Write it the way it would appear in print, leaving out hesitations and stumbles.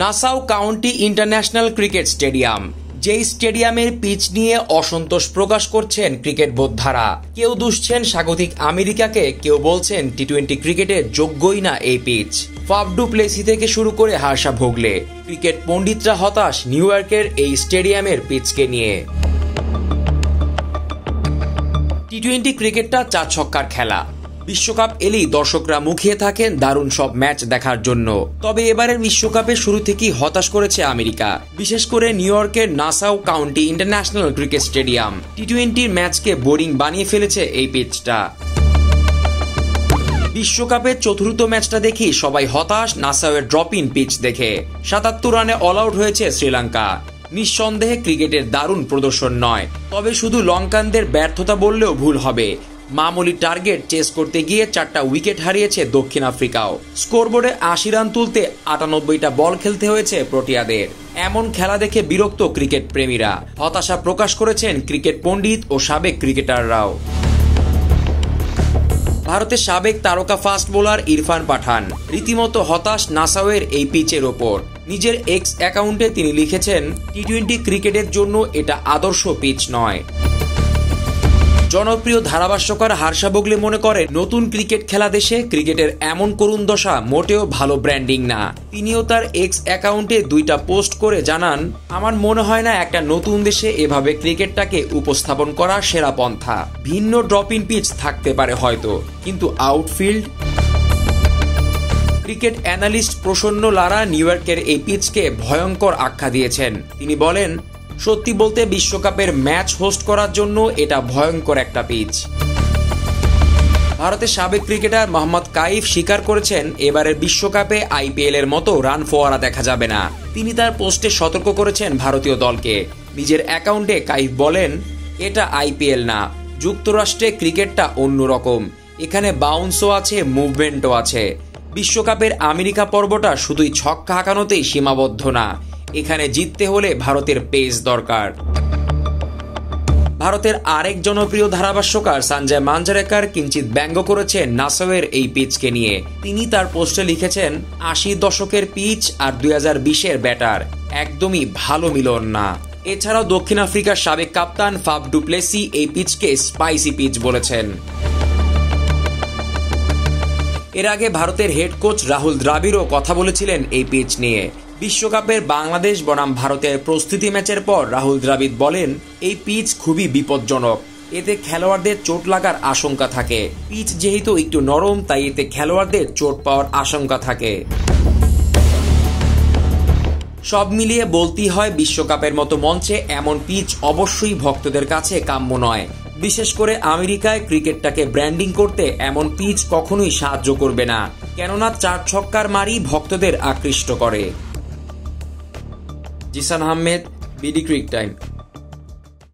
Nassau County International Cricket stadium, যেই স্টেডিয়ামের pitch নিয়ে অসন্তোষ প্রকাশ করছেন ক্রিকেট বোদ্ধারা। কেউ দুষছেন স্বাগতিক আমেরিকাকে, কেউ বলছেন টি-20 ক্রিকেটে যোগ্যই না এই পিচ। ফাফ ডু প্লেসি থেকে শুরু করে হার্ষা ভোগলে, ক্রিকেট পণ্ডিতরা হতাশ নিউ ইয়র্কের এই স্টেডিয়ামের পিচকে নিয়ে। টি-20 ক্রিকেটটা 4 ছক্কার খেলা। বিশ্বকাপ এলেই দর্শকরা মুখিয়ে থাকেন দারুণ সব ম্যাচ দেখার জন্য। তবে এবারের বিশ্বকাপে শুরু থেকেই হতাশ করেছে আমেরিকা, বিশেষ করে নিউ ইয়র্কের Nassau County International Cricket Stadium. টি-20 ম্যাচকে বোরিং বানিয়ে ফেলেছে এই পিচটা। বিশ্বকাপের চতুর্থ ম্যাচটা দেখি সবাই হতাশ নাসাউয়ের ড্রপ ইন পিচ দেখে। 77 রানে অল আউট হয়েছে শ্রীলঙ্কা। নিঃসন্দেহে ক্রিকেটের দারুণ প্রদর্শন নয়, তবে শুধু লঙ্কানদের ব্যর্থতা বললেও ভুল হবে। মামুলি টার্গেট চেস করতে গিয়ে 4টা উইকেট হারিয়েছে দক্ষিণ আফ্রিকাও। স্কোরবোর্ডে 80 রান তুলতে 98টা বল খেলতে হয়েছে প্রোটিয়াদের। এমন খেলা দেখে বিরক্ত ক্রিকেট প্রেমীরা। হতাশা প্রকাশ করেছেন ক্রিকেট পণ্ডিত ও সাবেক ক্রিকেটাররাও। ভারতের সাবেক তারকা ফাস্ট বোলার ইরফান পাঠান রীতিমতো হতাশ নাসাউয়ের এই পিচের ওপর। নিজের এক্স অ্যাকাউন্টে তিনি লিখেছেন, টি-20 ক্রিকেটের জন্য এটা আদর্শ পিচ নয়। জনপ্রিয় ধারাভাষ্যকার হার্ষা ভোগলে মনে করেন, নতুন ক্রিকেট খেলা দেশে ক্রিকেটের এমন করুণ দশা মোটেও ভালো ব্র্যান্ডিং না। তিনিও তার এক্স অ্যাকাউন্টে 2টা পোস্ট করে জানান, আমার মনে হয় না একটা নতুন দেশে এভাবে ক্রিকেটটাকে উপস্থাপন করা সেরা পন্থা। ভিন্ন ড্রপ ইন পিচ থাকতে পারে হয়তো, কিন্তু আউটফিল্ড। ক্রিকেট অ্যানালিস্ট প্রসন্ন লারা নিউ ইয়র্কের এই পিচকে ভয়ঙ্কর আখ্যা দিয়েছেন। তিনি বলেন, সত্যি বলতে বিশ্বকাপের ম্যাচ হোস্ট করার জন্য এটা ভয়ঙ্কর একটা পিচ। ভারতের সাবেক ক্রিকেটার মোহাম্মদ কাইফ স্বীকার করেছেন, এবারের বিশ্বকাপে আইপিএল এর মতো রান ফোয়ারা দেখা যাবে না। তিনি তার পোস্টে সতর্ক করেছেন ভারতীয় দলকে। নিজের অ্যাকাউন্টে কাইফ বলেন, এটা আইপিএল না, যুক্তরাষ্ট্রে ক্রিকেটটা অন্যরকম। এখানে বাউন্সও আছে, মুভমেন্টও আছে। বিশ্বকাপের আমেরিকা পর্বটা শুধুই ছক্কা হাঁকানোতেই সীমাবদ্ধ না, এখানে জিততে হলে ভারতের পেস দরকার। ভারতের আরেক জনপ্রিয় ধারাভাষ্যকার সঞ্জয় মাঞ্জরেকর কিঞ্চিত ব্যঙ্গ করেছেন নাসাউয়ের এই পিচকে নিয়ে। তিনি তার পোস্টে লিখেছেন, 80 দশকের পিচ আর 2020-এর ব্যাটার একদমই ভালো মিলন না। এছাড়াও দক্ষিণ আফ্রিকার সাবেক কাপ্তান ফাফ ডু প্লেসি এই পিচকে স্পাইসি পিচ বলেছেন। এর আগে ভারতের হেড কোচ রাহুল দ্রাবিড়ও কথা বলেছিলেন এই পিচ নিয়ে। বিশ্বকাপের বাংলাদেশ বনাম ভারতের প্রস্তুতি ম্যাচের পর রাহুল দ্রাবিড় বলেন, এই পিচ খুবই বিপজ্জনক, এতে খেলোয়াড়দের চোট লাগার আশঙ্কা থাকে। পিচ যেহেতু একটু নরম, তাই এতে খেলোয়াড়দের চোট পাওয়ার আশঙ্কা থাকে। সব মিলিয়ে বলতেই হয়, বিশ্বকাপের মতো মঞ্চে এমন পিচ অবশ্যই ভক্তদের কাছে কাম্য নয়। বিশেষ করে আমেরিকায় ক্রিকেটটাকে ব্র্যান্ডিং করতে এমন পিচ কখনোই সাহায্য করবে না, কেননা 4 ছক্কার মারি ভক্তদের আকৃষ্ট করে। Zisan Ahmed, BD Cric time.